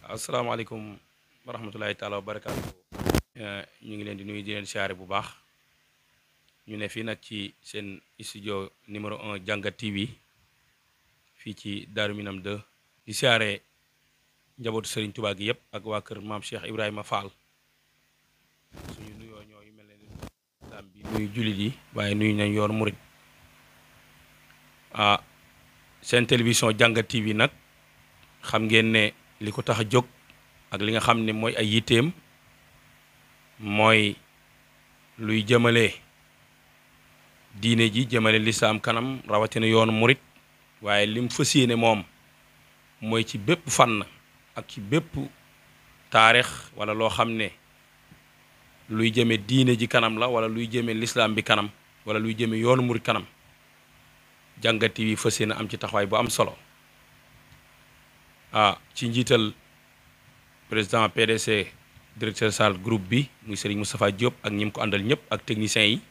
asalaamaaleykum wa rahmatulahi taala wa barakaatu. ñu ngi leen di nuyu di leen siyaare bu baax. ñu ne fii nag ci seen studio numéro 1 jàngat TV fii ci Daaru Minam 2 di siyaare njabootu Serigne Touba gi yëpp ak waa kër maam Cheikh Ibrahima Fall. suñu nuyoo ñooyu mel ne islam bi nuyu jullit yi waaye nuyu nañ yoon murit. seen télévision jàngat TV nag xam ngeen ne li ko tax a jóg ak li nga xam ne mooy ay yitteem mooy luy jëmale diine ji jëmale lislaam kanam rawatina yoonu murit waaye lim fas yéene moom mooy ci bépp fànn ak ci bépp taarix wala loo xam ne luy jëme diine ji kanam la wala luy jëme lislaam bi kanam wala luy jëme yoonu murit kanam jàngat TV fas yéene am ci taxawaay bu am solo ci njiital président PDC directeur sal groupe bi muy Serigne Moustapha Diop ak ñi mu ko àndal ñëpp ak techniciens yi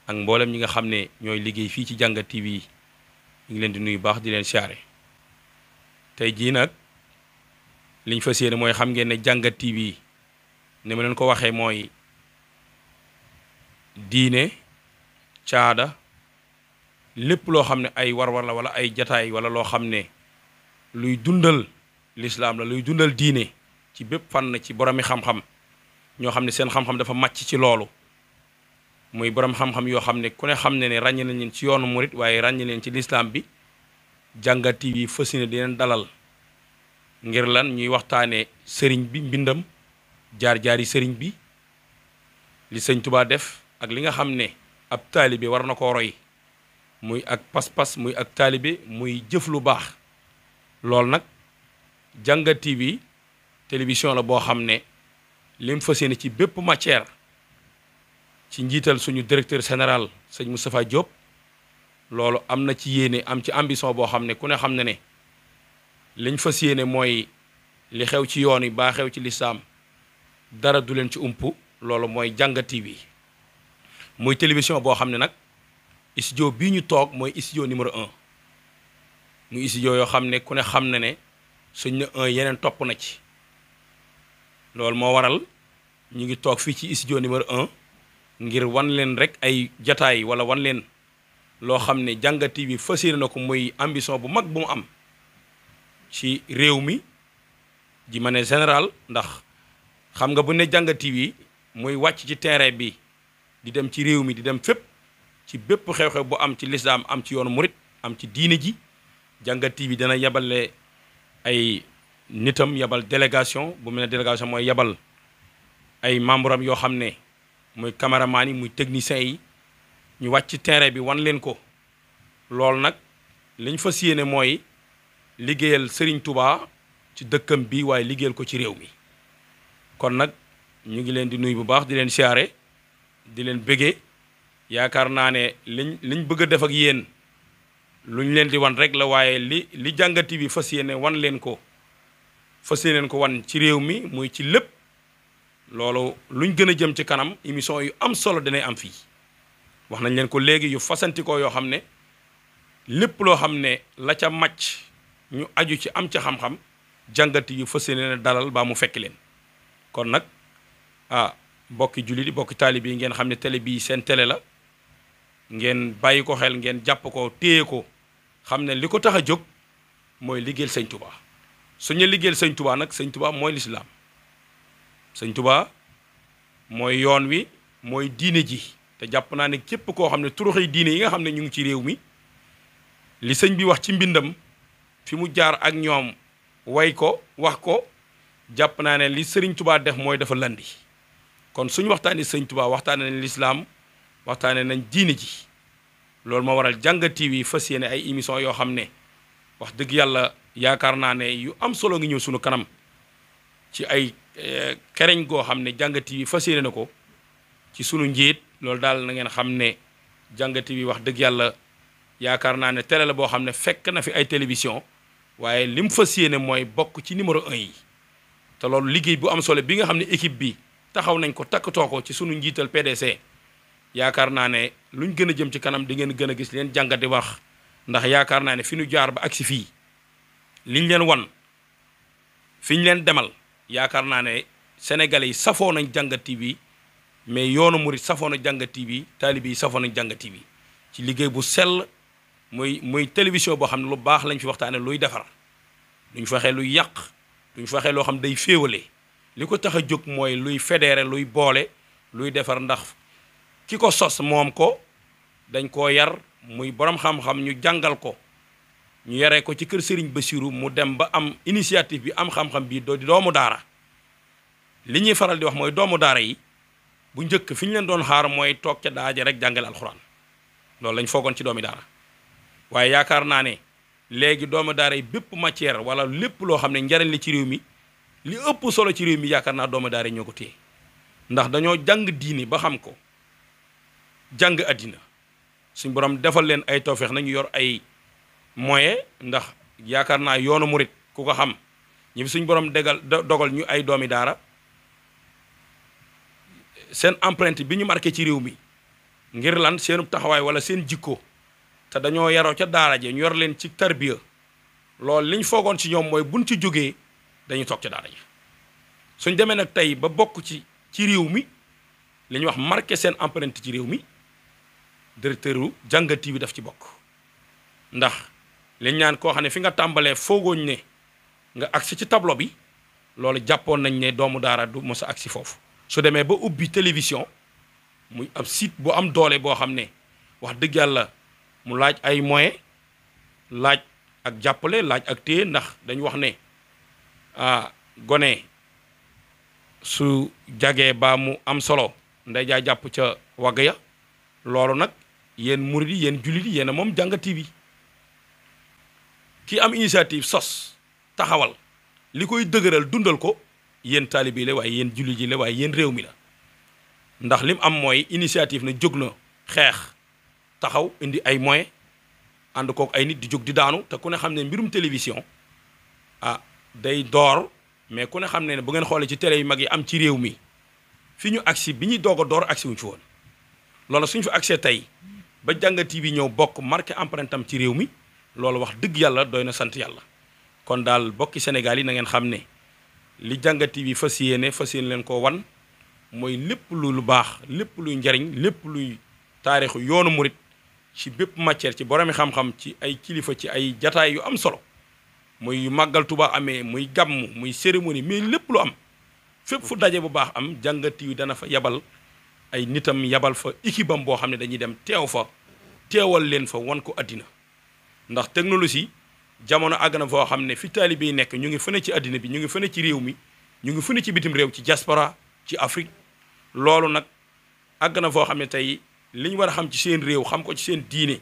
ak mboolem ñi nga xam ne ñooy liggéey fii ci jàngat TV yi ñu ngi leen di nuyu baax di leen siyaare tey jii nag liñ fas yéene mooy xam ngeen ne jàngat TV ni ma leen ko waxee mooy diine caada lépp loo xam ne ay war-war la wala ay jataay wala loo xam ne luy dundal lislaam la luy dundal diine ci bépp fànn ci boromi xam-xam ñoo xam ne seen xam-xam dafa màcc ci loolu muy borom xam-xam yoo xam ne ku ne xam ne ne ràññe nañ leen ci yoonu murit waaye ràññe leen ci lislaam bi jàngat TV fas yéene di leen dalal ngir lan ñuy waxtaane sëriñ bi mbindam jaar-jaari sëriñ bi li sëñ Tuubaa def ak li nga xam ne ab taalibe war na koo roy muy ak pas-pas muy ak taalibe muy jëf lu baax loolu nag jàngat TV télévision la boo xam ne lim fas yéene ci bépp matière ci njiital suñu directeur général sëñ Moustapha Diop loolu am na ci yéene am ci ambition boo xam ne ku ne xam ne ne liñ fas yéene mooy li xew ci yoon yi baa xew ci lislaam dara du leen ci umpu loolu mooy jàngat TV muy télévision boo xam ne nag studio bii ñu toog mooy studio numéro 1 muy studio yoo xam ne ku ne xam na ne suñ ne 1 yeneen topp na ci loolu moo waral ñu ngi toog fii ci studio numéro 1 ngir wan leen rek ay jataay wala wan leen loo xam ne jàngat TV fas yéene na ko muy ambition bu mag bu mu am ci réew mi ji ma ne général ndax xam nga bu ne jàngat TV muy wàcc ci terrain bi di dem ci réew mi di dem fépp ci bépp xew-xew bu am ci lislaam am ci yoonu murit am ci diine ji jàngat TV dana yebale ay nitam yebal délégation bu mel ne délégation mooy yebal ay membre am yoo xam ne muy caméraman yi muy technicien yi ñu wàcc ci terrain bi wan leen ko loolu nag liñ fas yéene mooy liggéeyal Serigne Touba ci dëkkam bi waaye liggéeyal ko ci réew mi kon nag ñu ngi leen di nuyu bu baax di leen siyaare di leen bëggee yaakaar naa ne liñ bëgg a def ak yéen luñ leen di wan rek la waaye li jàngat TV fas yéene wan leen ko fas yéene ko wan ci réew mi muy ci lépp loolu luñ gën a jëm ci kanam émission yu am solo danay am fii wax nañ leen ko léegi yu fasantikoo yoo xam ne lépp loo xam ne la ca màcc ñu aju ci am ca xam-xam jàngat yu fas yéene dalal baa mu fekk leen kon nag bokki jullit yi bokki taalibe yi ngeen xam ne télé bii seen télé la ngeen bàyyi ko xel ngeen jàpp ko téye ko xam ne li ko tax a jóg mooy liggéeyal sëñ Touba suñu liggéeyal sëñ Touba nag sëñ Touba mooy lislaam sëñ Touba mooy yoon wi mooy diine ji te jàpp naa ne képp koo xam ne turuxi diine yi nga xam ne ñu ngi ci réew mi li sëñ bi wax ci mbindam fi mu jaar ak ñoom way ko wax ko jàpp naa ne li sëriñ Touba def mooy dafa landi kon suñu waxtaanee sëñ Touba waxtaanee nañ lislaam waxtaanee nañ diine ji loolu moo waral jàngat TV fas yéene ay émission yoo xam ne wax dëgg yàlla yaakaar naa ne yu am solo ngi ñëw suñu kanam ci ay kereñ goo xam ne jàngat TV fas yéene na ko ci sunu njiit loolu daal na ngeen xam ne jàngat TV wax dëgg yàlla yaakaar naa ne télé la boo xam ne fekk na fi ay télévision waaye lim fas yéene mooy bokk ci numéro 1 yi te loolu liggéey bu am solo bi nga xam ne équipe bi taxaw nañ ko takkatoo ko ci sunu njiital PDC yaakaar naa ne luñ gën a jëm ci kanam di ngeen gën a gis leen jàngat di wax ndax yaakaar naa ne fi ñu jaar ba agsi fii liñ leen wan fi ñu leen demal yaakaar naa ne sénégalais yi safoo nañ Jàngat TV mais yoonu murit safoo na Jàngat TV taalibe yi safoo nañ Jàngat TV ci liggéey bu sell muy télévision boo xam ne lu baax lañ fi waxtaane luy defar duñ fexee luy yàq duñ fexee loo xam day féewale li ko tax a jóg mooy luy fédéré luy boole luy defar ndax ki ko sos moom ko dañ koo yar muy borom xam-xam ñu jàngal ko ñu yaree ko ci kër Serigne Bassirou mu dem ba am initiative bi am xam-xam bii di doomu daara li ñuy faral di wax mooy doomu daara yi bu njëkk fi ñu leen doon xaar mooy toog ca daaje rek jàngale alxuraan loolu lañ foogoon ci doomi daara waaye yaakaar naa ne léegi doomu daara yi bépp matière wala lépp loo xam ne njariñ li ci réew mi li ëpp solo ci réew mi yaakaar naa doomu daara yi ñoo ko téye ndax dañoo jàng diini ba xam ko jàng àddina suñ borom defal leen ay tawfeex nañu yor ay moyen ndax yaakaar naa yoonu murit ku ko xam ñi fi suñ borom dogal ñu ay doomi daara seen empreinte bi ñu marqué ci réew mi ngir lan seen taxawaay wala seen jikko te dañoo yaroo ca daara je ñu yor leen ci tarbiya loolu liñ foogoon ci ñoom mooy buñ ci jógee dañuy toog ca daara ji suñ demee nag tey ba bokk ci réew mi li ñuy wax marqué seen empreinte ci réew mi directeur u Jàngat TV daf ci bokk ndax liñ ñaan koo xam ne fi nga tàmbalee foogooñ ne nga agsi ci tableau bi loolu jàppoon nañ ne doomu daara du mos a agsi foofu su demee ba ubbi télévision muy ab site bu am doole boo xam ne wax dëgg yàlla mu laaj ay moyens laaj ak jàppale laaj ak téye ndax dañu wax ne gone su jagee ba mu am solo nday jaa jàpp ca wagg ya loolu nag yéen murid yi yéen jullit yi yéen a moom Jàngat TV ki am initiative sos taxawal li koy dëgëral dundal ko yéen taalibe yi la waaye yéen jullit yi la waaye yéen réew mi la ndax lim am mooy initiative na jóg na xeex taxaw indi ay moyens ànd kook ay nit di jóg di daanu te ku ne xam ne mbirum télévision day door mais ku ne xam ne bu ngeen xoolee ci télé yu mag yi am ci réew mi fi ñu agsi bi ñuy doog a door agsi wuñ fi woon loolu suñ fi agsee tey ba Jàngat TV ñëw bokk marqué empreinte am ci réew mi loolu wax dëgg yàlla doy na sant yàlla kon daal bokki Sénégal yi na ngeen xam ne li Jàngat TV fas yéene leen ko wan mooy lépp lu baax lépp luy njariñ lépp luy taarixu yoonu murit ci bépp matière ci boromi xam-xam ci ay kilifa ci ay jataay yu am solo muy màggal Tuubaa amee muy gàmm muy cérémonie mais lépp lu am fépp fu daje bu baax am Jàngat TV dana fa yabal ay nitam yabal fa équipe am boo xam ne dañuy dem teew fa teewal leen fa wan ko àddina ndax technologie jamono àgg na foo xam ne fi taalibe yi nekk ñu ngi fëne ci àddina bi ñu ngi fëne ci réew mi ñu ngi fëne ci bitim réew ci diaspora ci Afrique loolu nag àgg na foo xam ne tey li ñu war a xam ci seen réew xam ko ci seen diine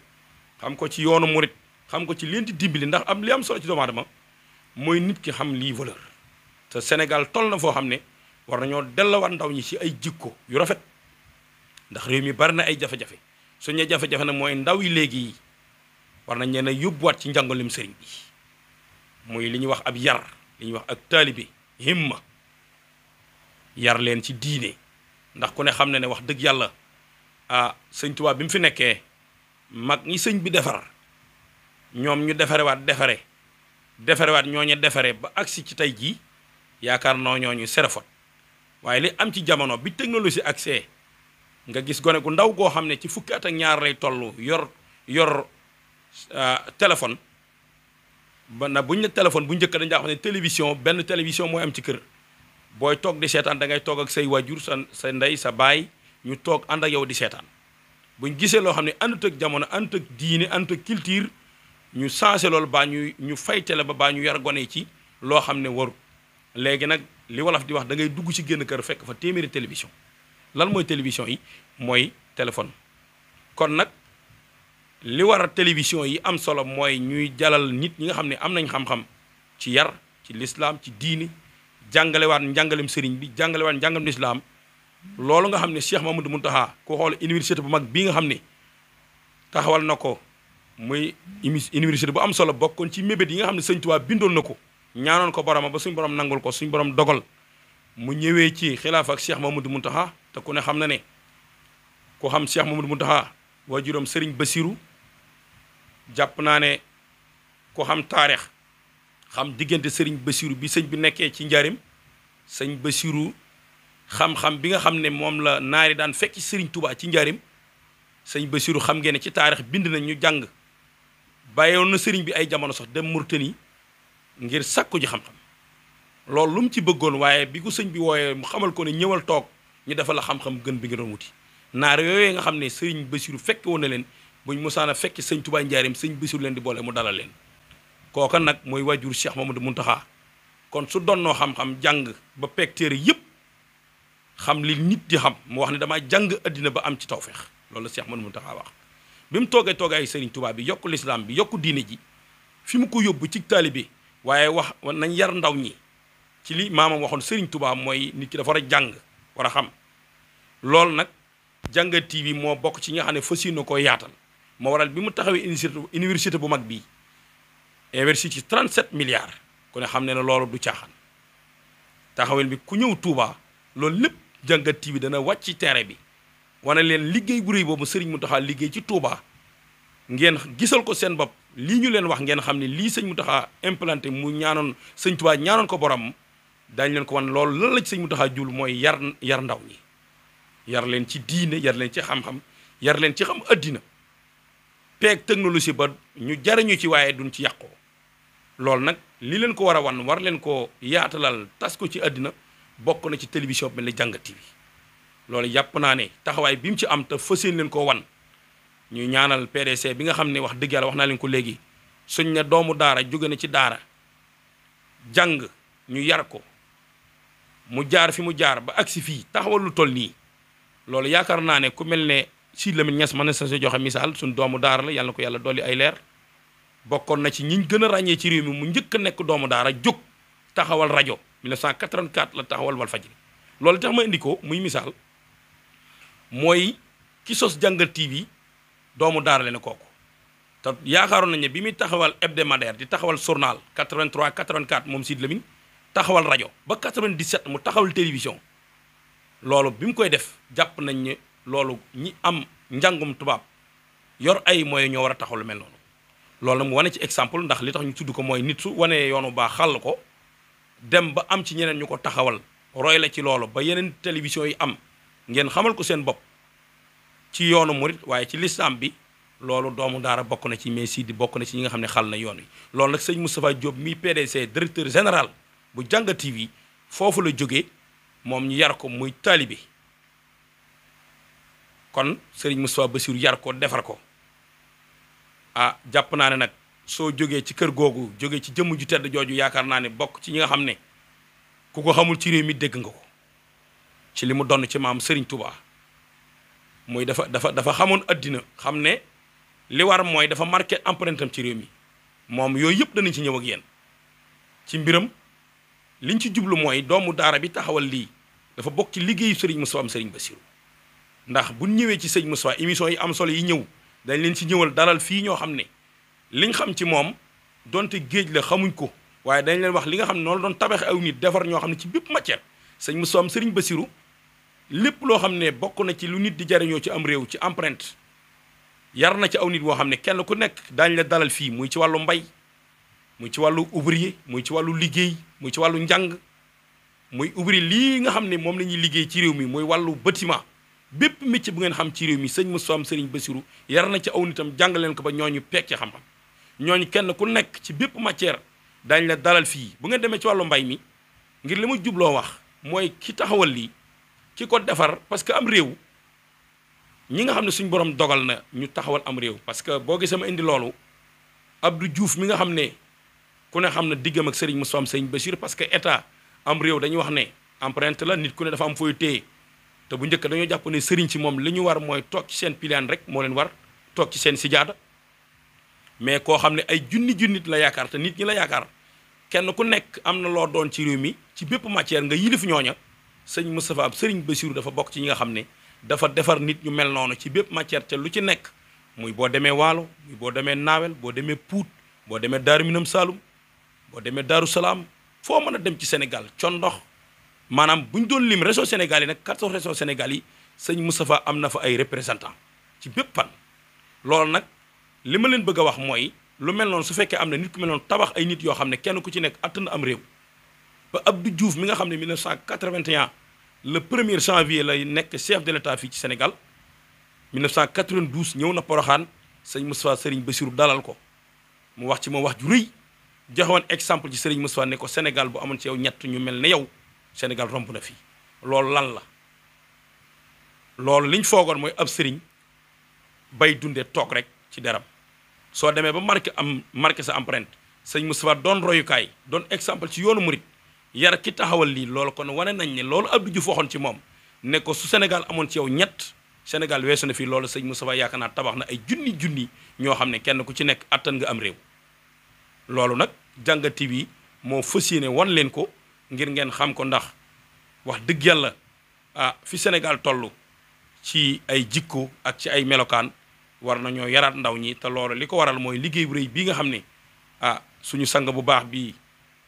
xam ko ci yoonu murit xam ko ci leen di dimbali ndax am li am solo ci doomu aadama mooy nit ki xam lii valeur te Sénégal toll na foo xam ne war nañoo delluwaat ndaw ñi ci ay jikko yu rafet ndax réew mi bari na ay jafe-jafe suñu jafe-jafe nag mooy ndaw yi léegi yi war nañ leen a yóbbuwaat ci njàngalem sëriñ bi muy li ñuy wax ab yar li ñuy wax ak taalibe himma yar leen ci diine ndax ku ne xam ne wax dëgg yàlla sëñ Tuubaa bi mu fi nekkee mag ñi sëñ bi defar ñoom ñu defarewaat ñooñu defare ba agsi ci tey jii yaakaar noo ñooñu serefot waaye li am ci jamono bi technologie accès nga gis gone gu ndaw goo xam ne ci fukki at ak ñaar lay toll yor téléphone na buñ ne téléphone bu njëkk dañ daa xam ne télévision benn télévision mooy am ci kër booy toog di seetaan da ngay toog ak say waajur sa ndey sa baay ñu toog ànd ak yow di seetaan buñ gisee loo xam ne àndut ak jamono àndut ak diine àndut ak culture ñu changé loolu baa ñu fay télé baa ñu yar gone ci loo xam ne waru léegi nag li wolof di wax da ngay dugg ci génn kër fekk fa téeméeri télévision lan mooy télévision yi mooy téléphone kon nag li war a télévision yi am solo mooy ñuy jalal nit ñi nga xam ne am nañ xam-xam ci yar ci lislaam ci diini jàngalewaat njàngalem sëriñ bi jàngalewaat njàngalem lislaam loolu nga xam ne Cheikh Mamadou Mountakha ku xool université bu mag bii nga xam ne taxawal na ko muy université bu am solo bokkoon ci mébét yi nga xam ne Sëñ Tuubaa bindoon na ko ñaanoon ko boroma ba suñu borom nangul ko suñu borom dogal mu ñëwee ci xilaaf ak Cheikh Mamadou Mountakha te ku ne xam na ne ku xam Cheikh Mamadou Mountakha waajuram Sëriñ Bassirou jàpp naa ne ku xam taarix xam diggante sëriñ Basiru bi sëñ bi nekkee ci njaarim sëñ Basiru xam-xam bi nga xam ne moom la naari daan fekk sëriñ Touba ci njaarim sëñ Basiru xam ngeen ne ci taarix bind nañ ñu jàng bàyyoon na sëriñ bi ay jamono sax dem Mauritanie ngir sàkku ji xam-xam loolu lu mu ci bëggoon waaye bi ko sëñ bi wooyee mu xamal ko ne ñëwal toog ñu defal la xam-xam gën bi nga doon wuti naar yooyu nga xam ne sëriñ Basiru fekk woon na leen buñ mosaan a fekk sëñ Touba njaarim sëñ Basiru leen di boole mu dalal leen kooka nag mooy wajur Cheikh Mamadou Muntaxa kon su donnoo xam-xam jàng ba peeg téere yëpp xam li nit di xam mu wax ne damaa jàng addina ba am ci tawfeex loolu la Cheikh Mamadou Muntaxa wax bi mu toogee ay sëriñ Touba bi yokku lislaam bi yokku diine ji fi mu ko yóbbu ci taalibe waaye wax nañ yar ndaw ñi ci li maamam waxoon sëriñ Touba mooy nit ki dafa war a jàng war a xam loolu nag Jàngat TV moo bokk ci ñi nga xam ne fas yéene ko yaatal moo waral bi mu taxawee université bu mag bii investi ci 37 milliards ku ne xam ne loolu du caaxaan taxawel bi ku ñëw Touba loolu lépp Jàngat TV dana wàcc ci terrain bi wane leen liggéey bu rëy boobu Serigne Mountakha liggéey ci Touba ngeen gisal ko seen bopp lii ñu leen wax ngeen xam ne lii sëñ Mountakha implanté mu ñaanoon sëñ Touba ñaanoon ko borom daañu leen ko wan loolu lan la ci sëñ Mountakha jul mooy yar ndaw ñi yar leen ci diine yar leen ci xam-xam yar leen ci xam addina peeg technologie ba ñu jariñu ci waaye duñ ci yàqoo loolu nag li leen ko war a wan war leen ko yaatalal tas ko ci àddina bokk na ci télévision bi mel ni Jàngat TV loolu yàpp naa ne taxawaay bi mu ci am te fas yéene leen koo wan ñu ñaanal PDC bi nga xam ne wax dëgg yàlla wax naa leen ko léegi suñ ne doomu daara jóge na ci daara jàng ñu yar ko mu jaar fi mu jaar ba agsi fii taxawal lu toll nii loolu yaakaar naa ne ku mel ne Sidy Lamine Niass mën na sa joxe misaal suñ doomu daara la yàlla na ko yàlla dolli ay leer bokkoon na ci ñiñ gën a ràññee ci réew mi mu njëkk a nekk doomu daara jóg taxawal rajo 1984 la taxawal Walfadjri loolu tax ma indi ko muy misaal mooy ki sos Jàngat TV doomu daara la ne kooku te yaakaaroon nañ ne bi muy taxawal hebdomadaire di taxawal journal 83 84 moom Sidy Lamine taxawal rajo ba 97 mu taxawal télévision loolu bi mu koy def jàpp nañ ne loolu ñi am njàngum tubaab yor ay moyens ñoo war a taxaw lu mel noonu loolu nag mu wane ci exemple ndax li tax ñu tudd ko mooy nit su wanee yoonu baax xàll ko dem ba am ci ñeneen ñu ko taxawal roy la ci loolu ba yeneen télévision yi am ngeen xamal ko seen bopp ci yoonu murit waaye ci lislam bi loolu doomu daara bokk na ci mais Sidy bokk na ci ñi nga xam ne xàll na yoon wi loolu nag sëñ Moustapha Diop mi PDC directeur général bu Jàngat TV foofu la jógee moom ñu yar ko muy taalibe kon Serigne Moustapha Bassirou yar ko defar ko jàpp naa ne nag soo jógee ci kër googu jógee ci jëmm ju tedd jooju yaakaar naa ne bokk ci ñi nga xam ne ku ko xamul ci réew mi dégg nga ko ci li mu donn ci maam Serigne Touba muy dafa xamoon addina xam ne li war mooy dafa marqué empreinte am ci réew mi moom yooyu yëpp danañ ci ñëw ak yéen ci mbiram liñ ci jublu mooy doomu daara bi taxawal lii dafa bokk ci liggéeyu Serigne Moustapha am Serigne Bassirou ndax bu ñëwee ci sëñ Moustapha émission yi am solo yi ñëw dañ leen ci ñëwal dalal fii ñoo xam ne liñ xam ci moom donte géej la xamuñ ko waaye dañ leen wax li nga xam ne noonu doon tabax aw nit defar ñoo xam ne ci bépp matière sëñ Moustapha am Serigne Bassirou lépp loo xam ne bokk na ci lu nit di jariñoo ci am réew ci empreinte yar na ci aw nit woo xam ne kenn ku nekk daañ la dalal fii muy ci wàllu mbay muy ci wàllu ouvrier muy ci wàllu liggéey muy ci wàllu njàng muy ouvrier lii nga xam ne moom la ñuy liggéey ci réew mi muy wàllu bâtiment bépp métier bu ngeen xam ci réew mi sëñ Moustapha am Serigne Bassirou yar na ci aw nitam jàngal leen ko ba ñooñu peeg ci xam-xam ñooñu kenn ku nekk ci bépp matière daañ la dalal fii bu ngeen demee ci wàllu mbay mi ngir li ma jubloo wax mooy ki taxawal lii ki ko defar parce que am réew ñi nga xam ne suñ borom dogal na ñu taxawal am réew parce que boo gisee ma indi loolu Abdou Diouf mi nga xam ne ku ne xam na diggam ak Serigne Moustapha am Serigne Bassirou parce que état am réew dañuy wax ne empreinte la nit ku ne dafa am fooy téye te bu njëkk dañoo jàpp ne Serigne si moom li ñu war mooy toog ci seen pilaan rek moo leen war toog ci seen sijaada mais koo xam ne ay junni la yaakaar te nit ñi la yaakaar kenn ku nekk am na loo doon ci réew mi ci bépp matière nga yilif ñooña sëñ Moustapha am Serigne Bassirou dafa bokk ci ñi nga xam ne dafa defar nit ñu mel noonu ci bépp matière te lu ci nekk muy boo demee Waalo muy boo demee Naawel boo demee Pout boo demee Daaru Minam Saloum boo demee Daaru Salaam foo mën a dem ci Sénégal condox maanaam bu ñu doon lim réseau Sénégal yi nag 14 réseau Sénégal yi sëñ Moustapha am na fa ay représentant ci bépp fan loolu nag li ma leen bëgg a wax mooy lu mel noonu su fekkee am na nit ku mel noonu tabax ay nit yoo xam ne kenn ku ci nekk attan na am réew ba Abdou Diouf mi nga xam ne 1981 le 1er janvier lay nekk chef de l'état fii ci Sénégal 1992 ñëw na Porokhane sëñ Moustapha Serigne Bassirou dalal ko mu wax ci moom wax ju rëy joxewoon exemple ci Serigne Moustapha ne ko Sénégal bu amoon ci yow ñett ñu mel ne yow Sénégal romb na fii loolu lan la loolu liñ foogoon mooy ab sëriñ bay dundee toog rek ci deram soo demee ba marqué sa empreinte sëñ Moustapha doon royukaay doon exemple ci yoonu murit yar ki taxawal lii loolu kon wane nañ ne loolu Abdou Diouf waxoon ci moom ne ko su Sénégal amoon ci yow ñett Sénégal weesu na fii loolu sëñ Moustapha yaakaar naa tabax na ay junni ñoo xam ne kenn ku ci nekk attan nga am réew loolu nag Jàngat TV moo fas yéene wan leen ko ngir ngeen xam ko ndax wax dëgg yàlla fi Sénégal toll ci ay jikko ak ci ay melokaan war nañoo yaraat ndaw ñi te loolu li ko waral mooy liggéey bu rëy bii nga xam ne suñu sang bu baax bii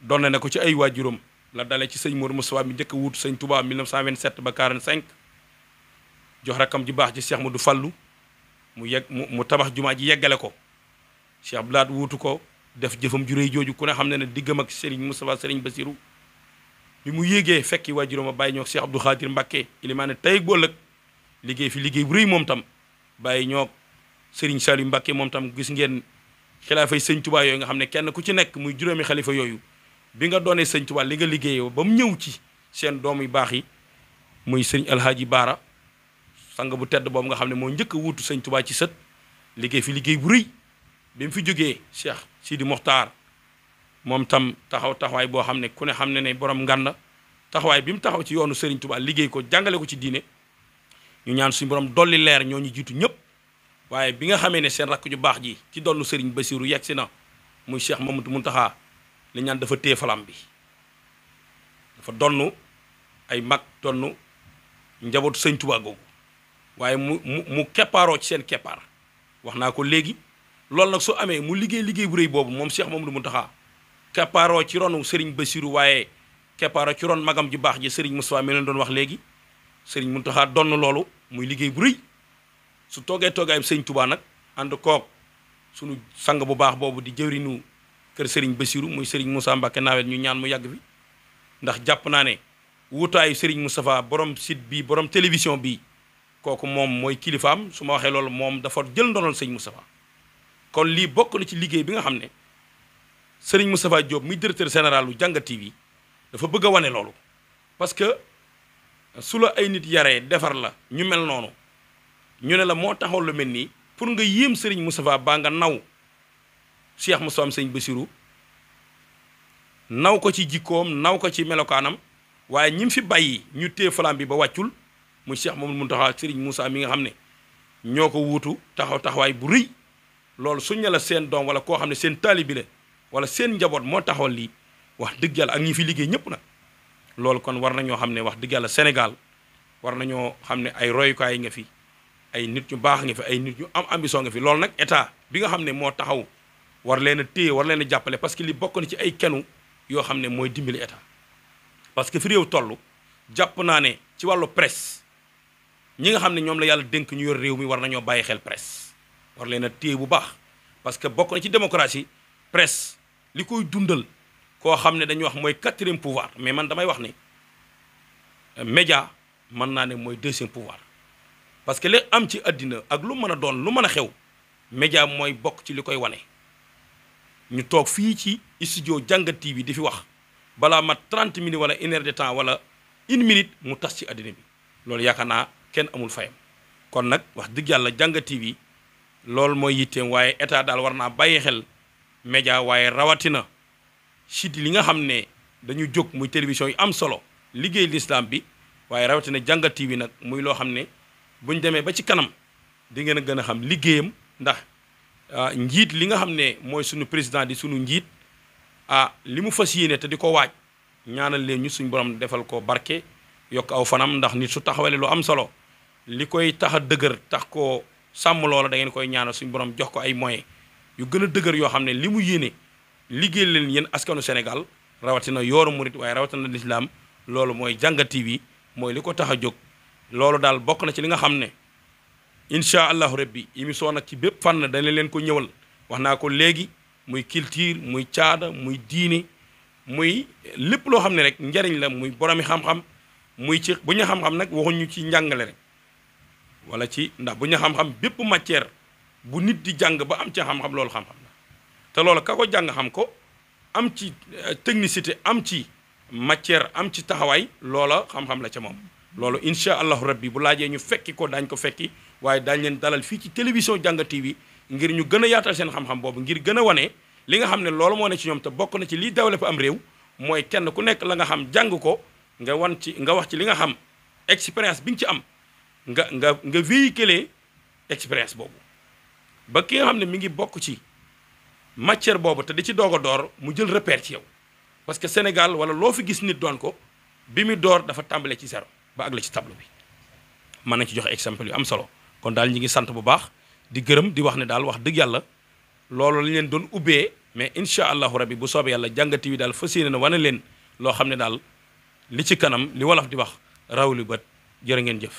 doon na ko ci ay waajuram la dale ci sëñ Mourou Moustapha mi njëkk a wuutu sëñ Touba 1927 ba 45 jox rakam ji baax ci Cheikh Modou Fallou mu tabax jumaa ji yeggale ko Cheikh Abdoulaye wuutu ko def jëfam ju rëy jooju ku ne xam ne diggam ak Serigne Moustapha Serigne Bassirou bi mu yéegee fekki waajuram a bàyyi ñoo Cheikh Abdou Khadir Mbacké ilimaane tey ak ëllëg liggéey fi liggéey bu rëy moom tam bàyyi ñoo Serigne Saliou Mbacké moom tam gis ngeen xilaafay sëñ Touba yooyu nga xam ne kenn ku ci nekk muy juróomi xalifa yooyu bi nga doonee sëñ Touba li nga liggéeyoo ba mu ñëw ci seen doom yu baax yi muy sëñ Alhaaji Baara sang bu tedd boobu nga xam ne moo njëkk a wuutu sëñ Touba ci sët liggéey fi liggéey bu rëy bi mu fi jógee Cheikh Sidi Mokhtar moom tam taxawaay boo xam ne ku ne xam ne borom nganda taxawaay bi mu taxaw ci yoonu Serigne Touba liggéey ko jàngale ko ci diine ñu ñaan suñu borom dolli leer ñoo ñu jiitu ñëpp waaye bi nga xamee ne seen rakk ju baax ji ci donnu Serigne Bassirou yegg si na muy Cheikh Mamadou Mountakha li ñaan dafa téye falam bi dafa donnu ay mag donnu njabootu sëñ Touba googu waaye mu keppaaroo ci seen keppaar wax naa ko léegi loolu nag su amee mu liggéey bu rëy boobu moom Cheikh Mamadou Mountakha keppaaroo ci ronu Serigne Bassirou waaye keppaaroo ci ron magam ji baax ji Serigne Moustapha mi leen doon wax léegi Serigne Mountakha donn loolu muy liggéey bu rëy su toogee toogaayam sëñ Touba nag ànd koog sunu sang bu baax boobu di jëwrinu kër Serigne Bassirou muy Serigne Moussa Mbacké Nawel ñu ñaan mu yàgg fi ndax jàpp naa ne wutaayu Serigne Moustapha borom site bi borom télévision bi kooku moom mooy kilifaam su ma waxee loolu moom dafa jël ndonal sëñ Moustapha kon lii bokk na ci liggéey bi nga xam ne Serigne Moustapha Diop muy directeur général lu Jàngat TV dafa bëgg a wane loolu parce que su la ay nit yaree defar la ñu mel noonu ñu ne la moo taxaw lu mel nii pour nga yéem Serigne Moustapha baa nga naw Cheikh Moustapha am sëñ Bassirou naw ko ci jikkoom naw ko ci melokaanam waaye ñi fi bàyyi ñu téye falaam bi ba wàccul muy Cheikh Mamadou Mountakha Serigne Moussa mi nga xam ne ñoo ko wuutu taxawaay bu rëy loolu suñ ne la seen doom wala koo xam ne seen taalibi la wala seen njaboot moo taxawal lii wax dëgg yàlla ak ñi fi liggéey ñëpp nag loolu kon war nañoo xam ne wax dëgg yàlla Sénégal war nañoo xam ne ay royukaay nga fi ay nit ñu baax nga fi ay nit ñu am ambition nga fi loolu nag état bi nga xam ne moo taxaw war leen a téye war leen a jàppale parce que li bokk na ci ay kenu yoo xam ne mooy dimbali état parce que fi réew toll jàpp naa ne ci wàllu presse ñi nga xam ne ñoom la yàlla dénk ñu yor réew mi war nañoo bàyyi xel presse war leen a téye bu baax parce que bokk na ci démocratie presse li koy dundal koo xam ne dañuy wax mooy 4e pouvoir mais man damay wax ne média mën naa ne mooy 2e pouvoir parce que li am ci àddina ak lu mën a doon lu mën a xew média mooy bokk ci li koy wane ñu toog fii ci studio Jàngat TV di fi wax balaa mat 30 minutes wala 1 heure de temps wala 1 minute mu tas ci àddina bi loolu yaakaar naa kenn amul fayam kon nag wax dëgg yàlla Jàngat TV loolu mooy yitteem waaye état daal war naa bàyyi xel média waaye rawatina site li nga xam ne dañu jóg muy télévision yi am solo liggéey l'islam bi waaye rawatina Jàngat TV nag muy loo xam ne buñ demee ba ci kanam di ngeen a gën a xam liggéeyam ndax njiit li nga xam ne mooy suñu président di suñu njiit li mu fas yéene te di ko waaj ñaanal leen ñu suñu borom defal ko barke yokk aw fanam ndax nit su taxawale lu am solo li koy tax a dëgër tax ko sàmm loola da ngeen koy ñaanal suñu borom jox ko ay moyens yu gën a dëgër yoo xam ne li mu yéene liggéey leen yéen askanu Sénégal rawatina yooru murit waaye rawatina l'islam loolu mooy Jàngat TV mooy li ko tax a jóg loolu daal bokk na ci li nga xam ne incha allahu rabbi émission nag ci bépp fànn dañ leen ko ñëwal wax naa ko léegi muy culture muy caada muy diine muy lépp loo xam ne rek njariñ la muy boromi xam-xam muy ci bu ñu xam-xam nag waxuñu ci njàngale rek wala ci ndax bu ñu xam-xam bépp matière bu nit di jàng ba am ci xam-xam loolu xam-xam la te loolu ka ko jàng xam ko am ci technicité am ci matière am ci taxawaay loola xam-xam la ca moom loolu incha allahu rabbi bu laajee ñu fekki ko daañ ko fekki waaye daañ leen dalal fii ci télévision Jàngat TV ngir ñu gën a yaatal seen xam-xam boobu ngir gën a wane li nga xam ne loolu moo ne ci ñoom te bokk na ci liy développé am réew mooy kenn ku nekk la nga xam jàng ko nga wax ci li nga xam expérience bi nga ci am nga véhiculer expérience boobu ba ki nga xam ne mi ngi bokk ci matière boobu te di ci doog a door mu jël repère ci yow parce que Sénégal wala loo fi gis nit doon ko bi mu door dafa tàmbale ci zéro ba àgg la ci tableau bi mën nañ ci joxe exemple yu am solo kon daal ñi ngi sant bu baax di gërëm di wax ne daal wax dëgg yàlla loolu lañ leen doon ubbee mais incha allahu rabbi bu soobee yàlla Jàngat TV daal fas yéene na wane leen loo xam ne daal li ci kanam li wolof di wax raw li bët jërë ngeen jëf